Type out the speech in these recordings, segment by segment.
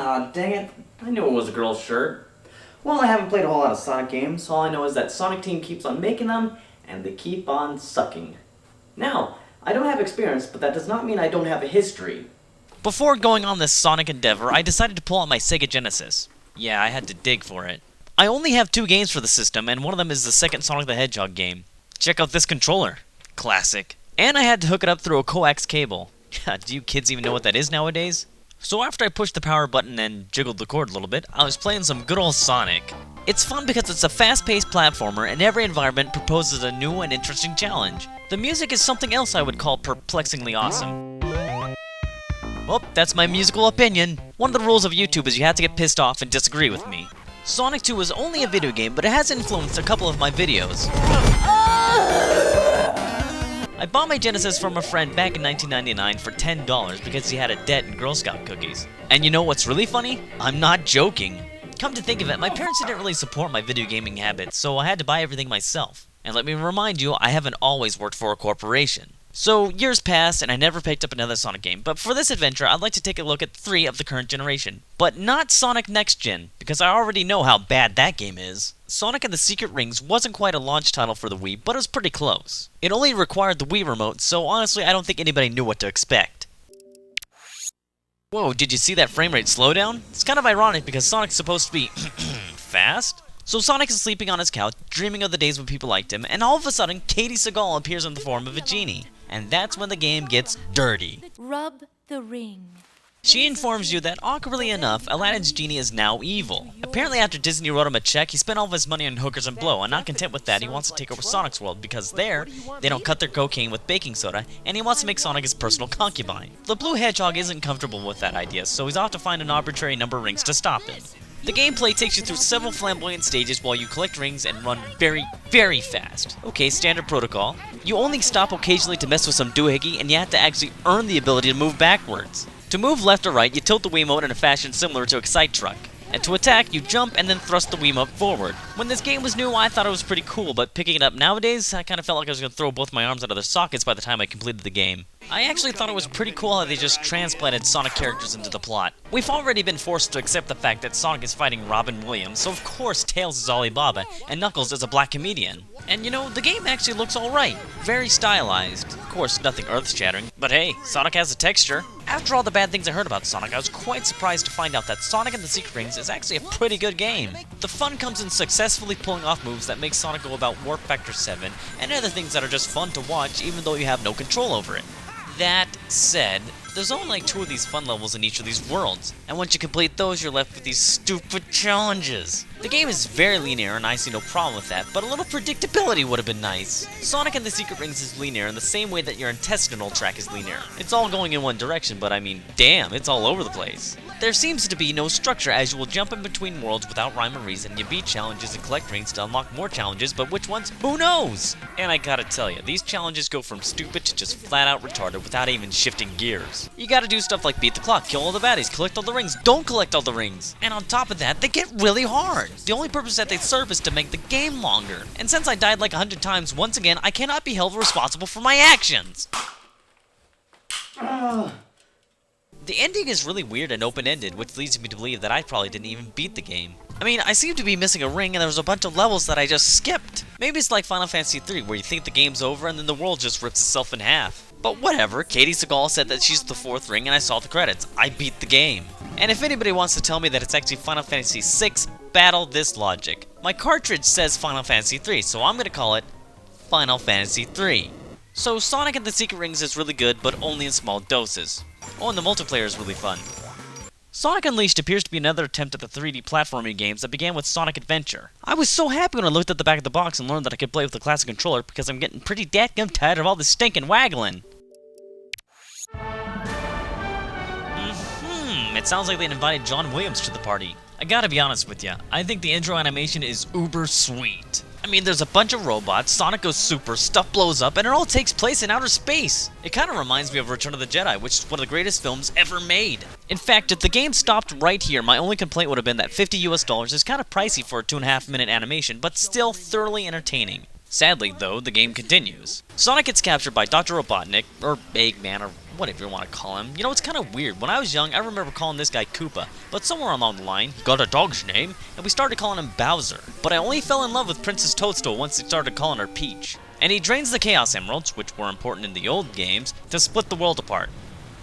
Aw, dang it. I knew it was a girl's shirt. Well, I haven't played a whole lot of Sonic games, so all I know is that Sonic Team keeps on making them, and they keep on sucking. Now, I don't have experience, but that does not mean I don't have a history. Before going on this Sonic endeavor, I decided to pull out my Sega Genesis. Yeah, I had to dig for it. I only have 2 games for the system, and one of them is the second Sonic the Hedgehog game. Check out this controller. Classic. And I had to hook it up through a coax cable. Do you kids even know what that is nowadays? So after I pushed the power button and jiggled the cord a little bit, I was playing some good old Sonic. It's fun because it's a fast-paced platformer and every environment proposes a new and interesting challenge. The music is something else I would call perplexingly awesome. Well, that's my musical opinion. One of the rules of YouTube is you have to get pissed off and disagree with me. Sonic 2 is only a video game, but it has influenced a couple of my videos. I bought my Genesis from a friend back in 1999 for $10 because he had a debt in Girl Scout cookies. And you know what's really funny? I'm not joking. Come to think of it, my parents didn't really support my video gaming habits, so I had to buy everything myself. And let me remind you, I haven't always worked for a corporation. So, years passed and I never picked up another Sonic game, but for this adventure I'd like to take a look at 3 of the current generation. But not Sonic Next Gen, because I already know how bad that game is. Sonic and the Secret Rings wasn't quite a launch title for the Wii, but it was pretty close. It only required the Wii remote, so honestly I don't think anybody knew what to expect. Whoa, did you see that frame rate slowdown? It's kind of ironic because Sonic's supposed to be fast. So Sonic is sleeping on his couch, dreaming of the days when people liked him, and all of a sudden, Katie Seagal appears in the form of a genie. And that's when the game gets dirty. Rub the ring. She informs you that, awkwardly enough, Aladdin's genie is now evil. Apparently after Disney wrote him a check, he spent all of his money on hookers and blow, and not content with that, he wants to take over Sonic's world, because there, they don't cut their cocaine with baking soda, and he wants to make Sonic his personal concubine. The Blue Hedgehog isn't comfortable with that idea, so he's off to find an arbitrary number of rings to stop him. The gameplay takes you through several flamboyant stages while you collect rings and run very, very fast. Okay, standard protocol. You only stop occasionally to mess with some doohickey, and you have to actually earn the ability to move backwards. To move left or right, you tilt the Wiimote in a fashion similar to Excite Truck. And to attack, you jump and then thrust the Wiimote forward. When this game was new, I thought it was pretty cool, but picking it up nowadays, I kind of felt like I was going to throw both my arms out of their sockets by the time I completed the game. I actually thought it was pretty cool how they just transplanted Sonic characters into the plot. We've already been forced to accept the fact that Sonic is fighting Robin Williams, so of course Tails is Alibaba, and Knuckles is a black comedian. And you know, the game actually looks alright. Very stylized. Of course, nothing earth-shattering, but hey, Sonic has a texture. After all the bad things I heard about Sonic, I was quite surprised to find out that Sonic and the Secret Rings is actually a pretty good game. The fun comes in successfully pulling off moves that make Sonic go about Warp Factor 7, and other things that are just fun to watch even though you have no control over it. That said, there's only like 2 of these fun levels in each of these worlds, and once you complete those, you're left with these stupid challenges. The game is very linear, and I see no problem with that, but a little predictability would have been nice. Sonic and the Secret Rings is linear in the same way that your intestinal tract is linear. It's all going in one direction, but I mean, damn, it's all over the place. There seems to be no structure, as you will jump in between worlds without rhyme or reason. You beat challenges and collect rings to unlock more challenges, but which ones? Who knows? And I gotta tell you, these challenges go from stupid to just flat out retarded without even shifting gears. You gotta do stuff like beat the clock, kill all the baddies, collect all the rings, don't collect all the rings. And on top of that, they get really hard. The only purpose that they serve is to make the game longer. And since I died like 100 times, once again, I cannot be held responsible for my actions. The ending is really weird and open-ended, which leads me to believe that I probably didn't even beat the game. I mean, I seem to be missing a ring and there was a bunch of levels that I just skipped. Maybe it's like Final Fantasy III, where you think the game's over and then the world just rips itself in half. But whatever, Katie Seagal said that she's the 4th ring and I saw the credits. I beat the game. And if anybody wants to tell me that it's actually Final Fantasy VI, battle this logic. My cartridge says Final Fantasy III, so I'm gonna call it Final Fantasy III. So Sonic and the Secret Rings is really good, but only in small doses. Oh, and the multiplayer is really fun. Sonic Unleashed appears to be another attempt at the 3D platforming games that began with Sonic Adventure. I was so happy when I looked at the back of the box and learned that I could play with the classic controller because I'm getting pretty dadgum tired of all this stinking waggling. It sounds like they invited John Williams to the party. I gotta be honest with ya, I think the intro animation is uber sweet. I mean, there's a bunch of robots, Sonic goes super, stuff blows up, and it all takes place in outer space. It kinda reminds me of Return of the Jedi, which is one of the greatest films ever made. In fact, if the game stopped right here, my only complaint would have been that $50 US is kinda pricey for a 2.5-minute animation, but still thoroughly entertaining. Sadly, though, the game continues. Sonic gets captured by Dr. Robotnik, or Eggman, or whatever you want to call him. You know, it's kind of weird. When I was young, I remember calling this guy Koopa, but somewhere along the line, he got a dog's name, and we started calling him Bowser. But I only fell in love with Princess Toadstool once they started calling her Peach. And he drains the Chaos Emeralds, which were important in the old games, to split the world apart,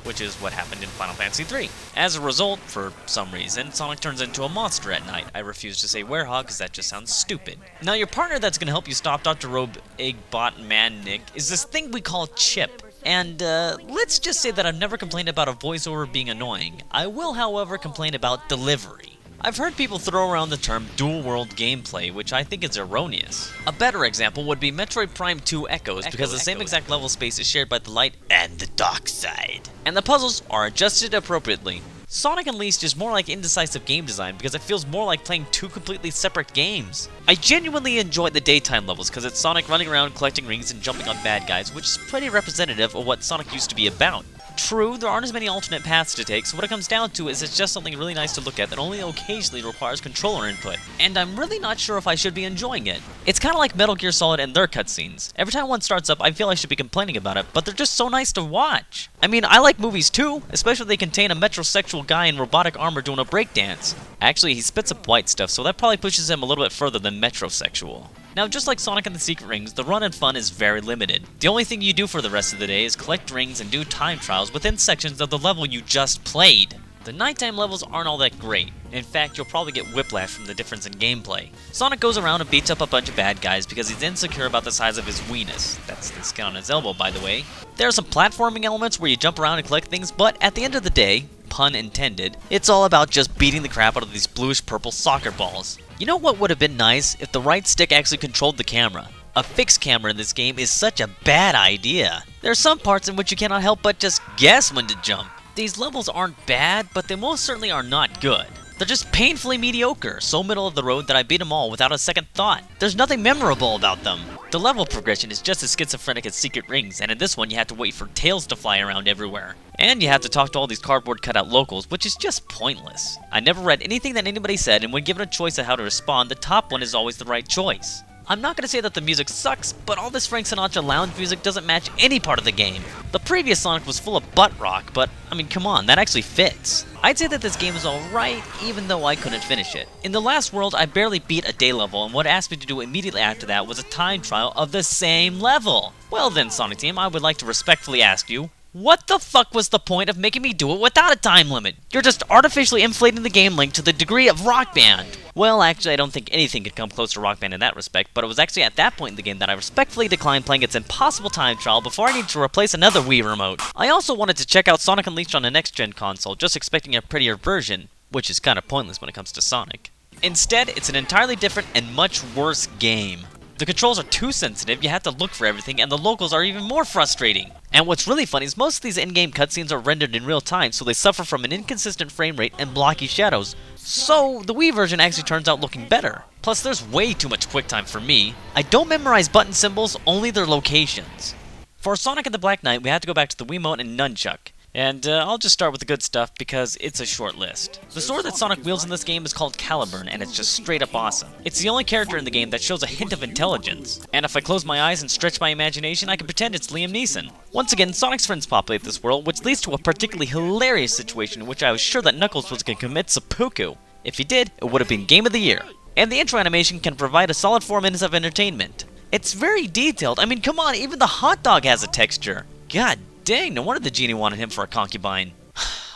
which is what happened in Final Fantasy III. As a result, for some reason, Sonic turns into a monster at night. I refuse to say werehog because that just sounds stupid. Now, your partner that's going to help you stop Dr. Eggbot Man Nick is this thing we call Chip. And let's just say that I've never complained about a voiceover being annoying. I will, however, complain about delivery. I've heard people throw around the term dual-world gameplay, which I think is erroneous. A better example would be Metroid Prime 2 Echoes, because the same exact level space is shared by the light and the dark side. And the puzzles are adjusted appropriately. Sonic Unleashed is more like indecisive game design because it feels more like playing two completely separate games. I genuinely enjoy the daytime levels because it's Sonic running around collecting rings and jumping on bad guys, which is pretty representative of what Sonic used to be about. True, there aren't as many alternate paths to take, so what it comes down to is it's just something really nice to look at that only occasionally requires controller input, and I'm really not sure if I should be enjoying it. It's kinda like Metal Gear Solid and their cutscenes. Every time one starts up, I feel I should be complaining about it, but they're just so nice to watch. I mean, I like movies too, especially if they contain a metrosexual guy in robotic armor doing a breakdance. Actually, he spits up white stuff, so that probably pushes him a little bit further than metrosexual. Now, just like Sonic and the Secret Rings, the run and fun is very limited. The only thing you do for the rest of the day is collect rings and do time trials within sections of the level you just played. The nighttime levels aren't all that great. In fact, you'll probably get whiplash from the difference in gameplay. Sonic goes around and beats up a bunch of bad guys because he's insecure about the size of his weenus. That's the skin on his elbow, by the way. There are some platforming elements where you jump around and collect things, but at the end of the day, pun intended, it's all about just beating the crap out of these bluish-purple soccer balls. You know what would have been nice if the right stick actually controlled the camera? A fixed camera in this game is such a bad idea. There are some parts in which you cannot help but just guess when to jump. These levels aren't bad, but they most certainly are not good. They're just painfully mediocre, so middle of the road that I beat them all without a second thought. There's nothing memorable about them. The level progression is just as schizophrenic as Secret Rings, and in this one you have to wait for tails to fly around everywhere. And you have to talk to all these cardboard cutout locals, which is just pointless. I never read anything that anybody said, and when given a choice of how to respond, the top one is always the right choice. I'm not going to say that the music sucks, but all this Frank Sinatra lounge music doesn't match any part of the game. The previous Sonic was full of butt rock, but, I mean, come on, that actually fits. I'd say that this game is alright, even though I couldn't finish it. In the last world, I barely beat a day level, and what it asked me to do immediately after that was a time trial of the same level. Well then, Sonic Team, I would like to respectfully ask you, what the fuck was the point of making me do it without a time limit? You're just artificially inflating the game length to the degree of Rock Band. Well, actually, I don't think anything could come close to Rock Band in that respect, but it was actually at that point in the game that I respectfully declined playing its impossible time trial before I needed to replace another Wii remote. I also wanted to check out Sonic Unleashed on a next-gen console, just expecting a prettier version, which is kind of pointless when it comes to Sonic. Instead, it's an entirely different and much worse game. The controls are too sensitive, you have to look for everything, and the locals are even more frustrating. And what's really funny is most of these in-game cutscenes are rendered in real time, so they suffer from an inconsistent frame rate and blocky shadows. So, the Wii version actually turns out looking better. Plus, there's way too much QuickTime for me. I don't memorize button symbols, only their locations. For Sonic and the Black Knight, we have to go back to the Wiimote and Nunchuck. And I'll just start with the good stuff because it's a short list. The sword that Sonic wields in this game is called Caliburn, and it's just straight up awesome. It's the only character in the game that shows a hint of intelligence. And if I close my eyes and stretch my imagination, I can pretend it's Liam Neeson. Once again, Sonic's friends populate this world, which leads to a particularly hilarious situation in which I was sure that Knuckles was going to commit seppuku. If he did, it would have been Game of the Year. And the intro animation can provide a solid 4 minutes of entertainment. It's very detailed. I mean, come on, even the hot dog has a texture. God dang, no wonder the genie wanted him for a concubine.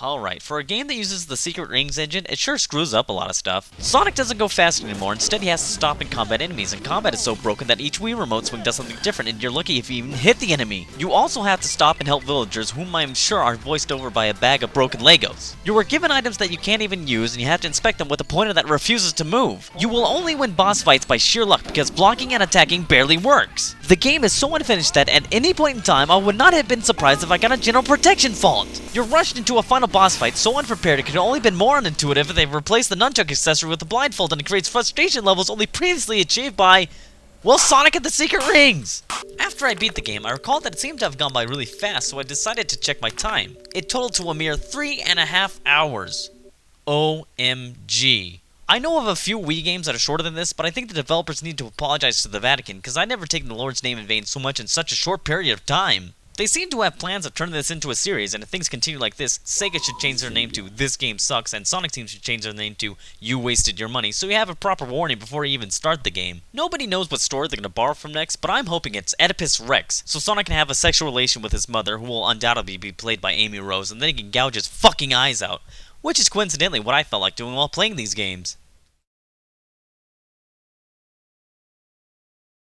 Alright, for a game that uses the Secret Rings engine, it sure screws up a lot of stuff. Sonic doesn't go fast anymore, instead he has to stop and combat enemies, and combat is so broken that each Wii remote swing does something different, and you're lucky if you even hit the enemy. You also have to stop and help villagers, whom I'm sure are voiced over by a bag of broken Legos. You are given items that you can't even use, and you have to inspect them with a pointer that refuses to move. You will only win boss fights by sheer luck, because blocking and attacking barely works. The game is so unfinished that at any point in time, I would not have been surprised if I got a general protection fault. You're rushed into a final boss fight so unprepared it could have only been more unintuitive if they replaced the nunchuck accessory with the blindfold, and it creates frustration levels only previously achieved by, well, Sonic and the Secret Rings! After I beat the game, I recalled that it seemed to have gone by really fast, so I decided to check my time. It totaled to a mere 3.5 hours. OMG. I know of a few Wii games that are shorter than this, but I think the developers need to apologize to the Vatican, because I've never taken the Lord's name in vain so much in such a short period of time. They seem to have plans of turning this into a series, and if things continue like this, Sega should change their name to This Game Sucks, and Sonic Team should change their name to You Wasted Your Money, so you have a proper warning before you even start the game. Nobody knows what story they're going to borrow from next, but I'm hoping it's Oedipus Rex, so Sonic can have a sexual relation with his mother, who will undoubtedly be played by Amy Rose, and then he can gouge his fucking eyes out. Which is coincidentally what I felt like doing while playing these games.